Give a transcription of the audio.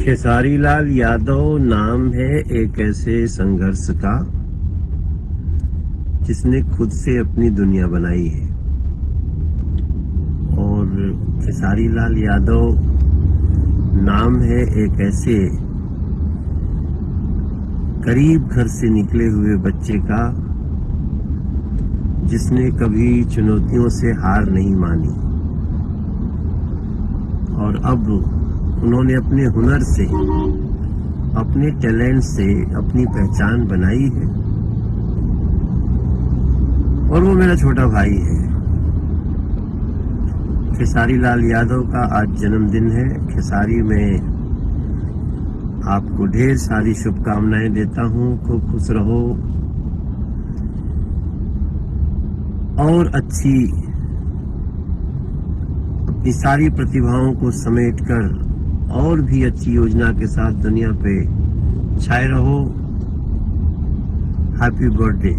खेसारी लाल यादव नाम है एक ऐसे संघर्ष का जिसने खुद से अपनी दुनिया बनाई है। और खेसारी लाल यादव नाम है एक ऐसे गरीब घर से निकले हुए बच्चे का जिसने कभी चुनौतियों से हार नहीं मानी और अब उन्होंने अपने हुनर से, अपने टैलेंट से अपनी पहचान बनाई है। और वो मेरा छोटा भाई है। खेसारी लाल यादव का आज जन्मदिन है। खेसारी में आपको ढेर सारी शुभकामनाएं देता हूँ। खूब खुश रहो और अच्छी अपनी सारी प्रतिभाओं को समेटकर और भी अच्छी योजना के साथ दुनिया पे छाए रहो। Happy birthday.